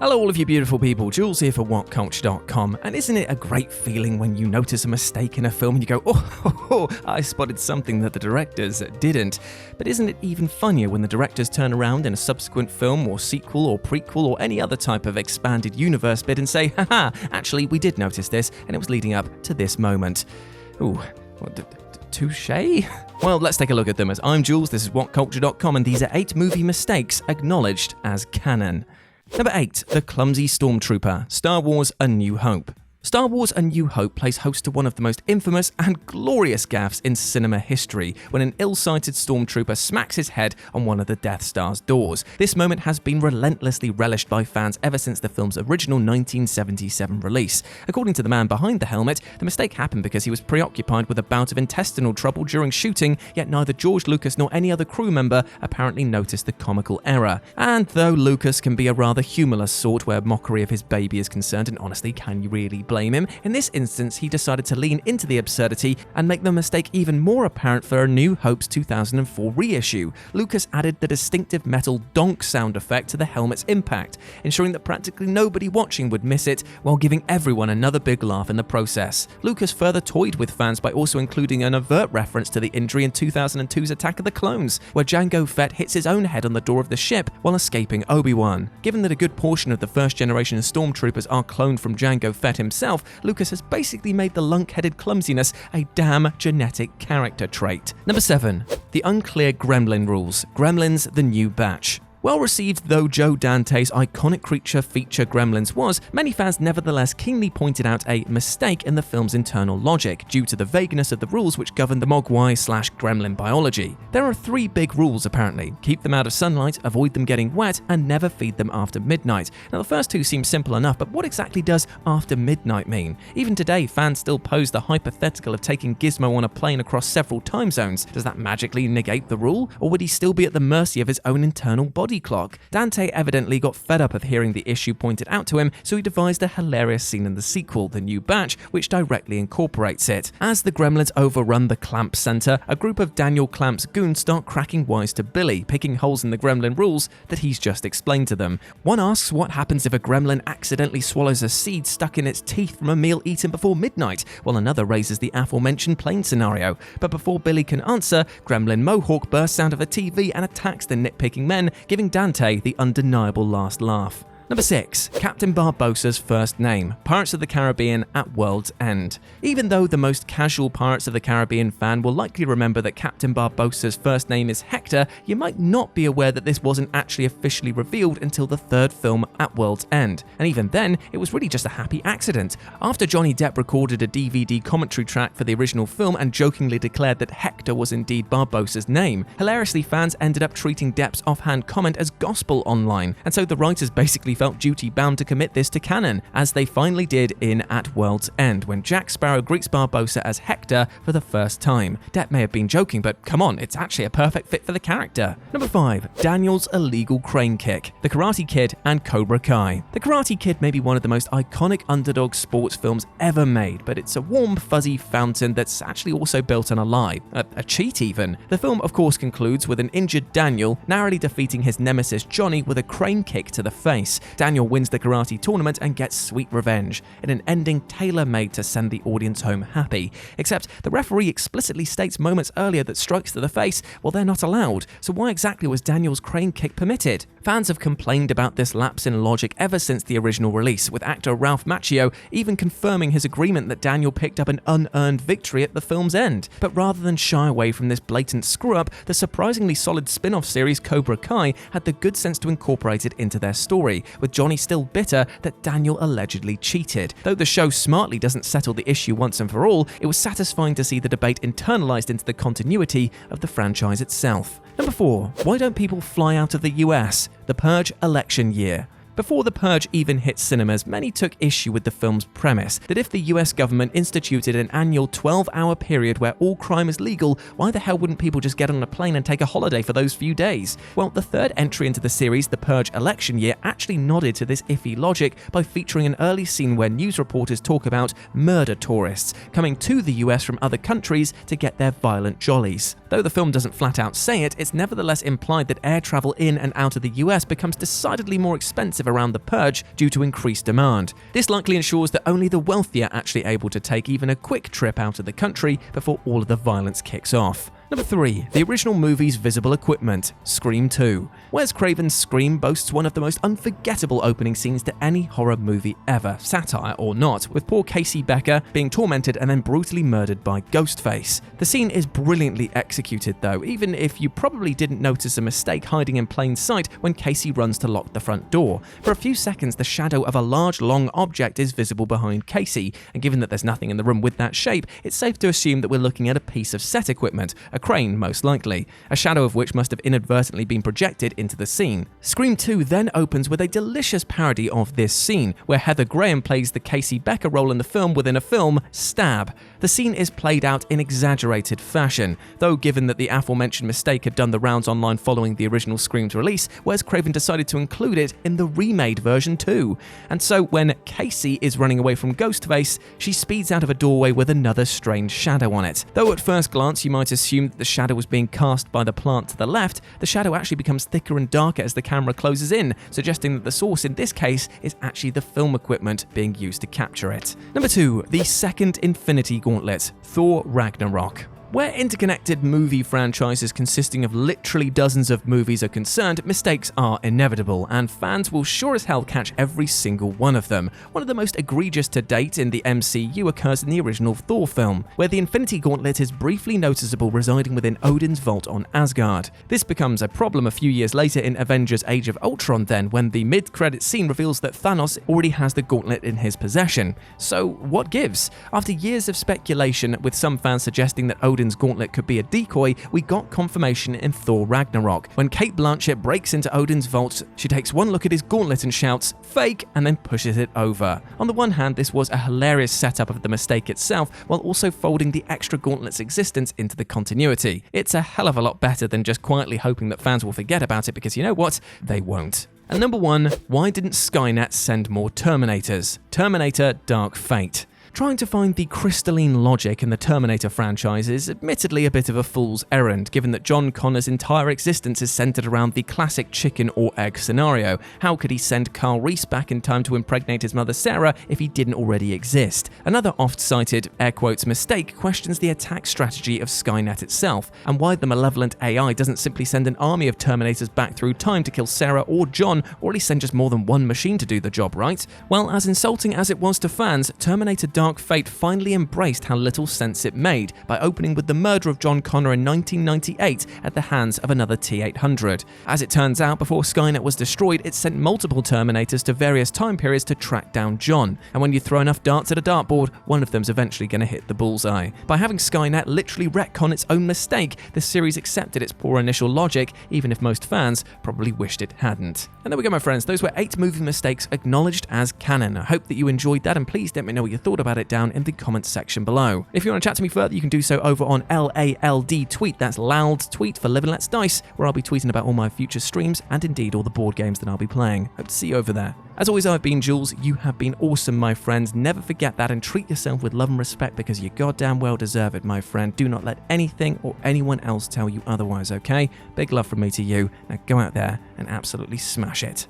Hello all of you beautiful people, Jules here for WhatCulture.com, and isn't it a great feeling when you notice a mistake in a film and you go, oh, I spotted something that the directors didn't. But isn't it even funnier when the directors turn around in a subsequent film or sequel or prequel or any other type of expanded universe bit and say, haha, actually we did notice this and it was leading up to this moment. Ooh, touche? Well, let's take a look at them. As I'm Jules, this is WhatCulture.com, and these are 8 movie mistakes acknowledged as canon. Number 8. The Clumsy Stormtrooper, Star Wars A New Hope. Star Wars A New Hope plays host to one of the most infamous and glorious gaffes in cinema history when an ill-sighted stormtrooper smacks his head on one of the Death Star's doors. This moment has been relentlessly relished by fans ever since the film's original 1977 release. According to the man behind the helmet, the mistake happened because he was preoccupied with a bout of intestinal trouble during shooting, yet neither George Lucas nor any other crew member apparently noticed the comical error. And though Lucas can be a rather humorless sort where mockery of his baby is concerned, and honestly, can you really blame him? In this instance, he decided to lean into the absurdity and make the mistake even more apparent for A New Hope's 2004 reissue. Lucas added the distinctive metal donk sound effect to the helmet's impact, ensuring that practically nobody watching would miss it, while giving everyone another big laugh in the process. Lucas further toyed with fans by also including an overt reference to the injury in 2002's Attack of the Clones, where Jango Fett hits his own head on the door of the ship while escaping Obi-Wan. Given that a good portion of the first-generation stormtroopers are cloned from Jango Fett himself, Lucas has basically made the lunk-headed clumsiness a damn genetic character trait. Number 7. The unclear Gremlin rules. Gremlins, the new batch. Well received though Joe Dante's iconic creature feature Gremlins was, many fans nevertheless keenly pointed out a mistake in the film's internal logic due to the vagueness of the rules which govern the Mogwai/Gremlin biology. There are 3 big rules apparently: keep them out of sunlight, avoid them getting wet, and never feed them after midnight. Now the first 2 seem simple enough, but what exactly does after midnight mean? Even today, fans still pose the hypothetical of taking Gizmo on a plane across several time zones. Does that magically negate the rule? Or would he still be at the mercy of his own internal body clock? Dante evidently got fed up of hearing the issue pointed out to him, so he devised a hilarious scene in the sequel, The New Batch, which directly incorporates it. As the Gremlins overrun the Clamp Center, a group of Daniel Clamp's goons start cracking wise to Billy, picking holes in the Gremlin rules that he's just explained to them. One asks what happens if a Gremlin accidentally swallows a seed stuck in its teeth from a meal eaten before midnight, while another raises the aforementioned plane scenario. But before Billy can answer, Gremlin Mohawk bursts out of a TV and attacks the nitpicking men, giving Dante the undeniable last laugh. Number 6. Captain Barbossa's first name. Pirates of the Caribbean at World's End. Even though the most casual Pirates of the Caribbean fan will likely remember that Captain Barbossa's first name is Hector, you might not be aware that this wasn't actually officially revealed until the 3rd film, At World's End. And even then, it was really just a happy accident. After Johnny Depp recorded a DVD commentary track for the original film and jokingly declared that Hector was indeed Barbossa's name, hilariously fans ended up treating Depp's offhand comment as gospel online, and so the writers basically felt duty-bound to commit this to canon, as they finally did in At World's End, when Jack Sparrow greets Barbossa as Hector for the first time. Depp may have been joking, but come on, it's actually a perfect fit for the character. Number 5. Daniel's illegal crane kick. The Karate Kid and Cobra Kai. The Karate Kid may be one of the most iconic underdog sports films ever made, but it's a warm, fuzzy fountain that's actually also built on a lie. A cheat even. The film, of course, concludes with an injured Daniel narrowly defeating his nemesis Johnny with a crane kick to the face. Daniel wins the karate tournament and gets sweet revenge, in an ending tailor-made to send the audience home happy. Except the referee explicitly states moments earlier that strikes to the face, well, they're not allowed. So why exactly was Daniel's crane kick permitted? Fans have complained about this lapse in logic ever since the original release, with actor Ralph Macchio even confirming his agreement that Daniel picked up an unearned victory at the film's end. But rather than shy away from this blatant screw-up, the surprisingly solid spin-off series Cobra Kai had the good sense to incorporate it into their story, with Johnny still bitter that Daniel allegedly cheated. Though the show smartly doesn't settle the issue once and for all, it was satisfying to see the debate internalized into the continuity of the franchise itself. Number 4. Why don't people fly out of the US? The Purge election year. Before The Purge even hit cinemas, many took issue with the film's premise that if the US government instituted an annual 12-hour period where all crime is legal, why the hell wouldn't people just get on a plane and take a holiday for those few days? Well, the 3rd entry into the series, The Purge Election Year, actually nodded to this iffy logic by featuring an early scene where news reporters talk about murder tourists coming to the US from other countries to get their violent jollies. Though the film doesn't flat out say it, it's nevertheless implied that air travel in and out of the US becomes decidedly more expensive massive around the Purge due to increased demand. This likely ensures that only the wealthy are actually able to take even a quick trip out of the country before all of the violence kicks off. Number 3. The original movie's visible equipment, Scream 2. Wes Craven's Scream boasts one of the most unforgettable opening scenes to any horror movie ever, satire or not, with poor Casey Becker being tormented and then brutally murdered by Ghostface. The scene is brilliantly executed though, even if you probably didn't notice a mistake hiding in plain sight when Casey runs to lock the front door. For a few seconds, the shadow of a large, long object is visible behind Casey, and given that there's nothing in the room with that shape, it's safe to assume that we're looking at a piece of set equipment, a crane most likely, a shadow of which must have inadvertently been projected into the scene. Scream 2 then opens with a delicious parody of this scene, where Heather Graham plays the Casey Becker role in the film within a film, Stab. The scene is played out in exaggerated fashion, though given that the aforementioned mistake had done the rounds online following the original Scream's release, Wes Craven decided to include it in the remade version too. And so when Casey is running away from Ghostface, she speeds out of a doorway with another strange shadow on it. Though at first glance you might assume that the shadow was being cast by the plant to the left, the shadow actually becomes thicker and darker as the camera closes in, suggesting that the source in this case is actually the film equipment being used to capture it. Number 2. The second Infinity Gauntlet, Thor Ragnarok. Where interconnected movie franchises consisting of literally dozens of movies are concerned, mistakes are inevitable, and fans will sure as hell catch every single one of them. One of the most egregious to date in the MCU occurs in the original Thor film, where the Infinity Gauntlet is briefly noticeable residing within Odin's vault on Asgard. This becomes a problem a few years later in Avengers Age of Ultron then, when the mid-credit scene reveals that Thanos already has the gauntlet in his possession. So what gives? After years of speculation, with some fans suggesting that Odin's gauntlet could be a decoy, we got confirmation in Thor Ragnarok. When Cate Blanchett breaks into Odin's vault, she takes one look at his gauntlet and shouts, "Fake!" and then pushes it over. On the one hand, this was a hilarious setup of the mistake itself, while also folding the extra gauntlet's existence into the continuity. It's a hell of a lot better than just quietly hoping that fans will forget about it, because you know what? They won't. And number 1, why didn't Skynet send more Terminators? Terminator Dark Fate. Trying to find the crystalline logic in the Terminator franchise is admittedly a bit of a fool's errand, given that John Connor's entire existence is centered around the classic chicken or egg scenario. How could he send Kyle Reese back in time to impregnate his mother Sarah if he didn't already exist? Another oft-cited, air quotes, mistake questions the attack strategy of Skynet itself, and why the malevolent AI doesn't simply send an army of Terminators back through time to kill Sarah or John, or at least send just more than one machine to do the job, right? Well, as insulting as it was to fans, Terminator Dark Fate finally embraced how little sense it made by opening with the murder of John Connor in 1998 at the hands of another T-800. As it turns out, before Skynet was destroyed, it sent multiple Terminators to various time periods to track down John, and when you throw enough darts at a dartboard, one of them's eventually going to hit the bullseye. By having Skynet literally retcon its own mistake, the series accepted its poor initial logic, even if most fans probably wished it hadn't. And there we go, my friends, those were 8 movie mistakes acknowledged as canon. I hope that you enjoyed that, and please let me know what you thought about it down in the comments section below. If you want to chat to me further, you can do so over on LALD Tweet, that's Loud Tweet for Live and Let's Dice, where I'll be tweeting about all my future streams and indeed all the board games that I'll be playing. Hope to see you over there. As always, I've been Jules. You have been awesome, my friends. Never forget that, and treat yourself with love and respect, because you goddamn well deserve it, my friend. Do not let anything or anyone else tell you otherwise, okay? Big love from me to you. Now go out there and absolutely smash it.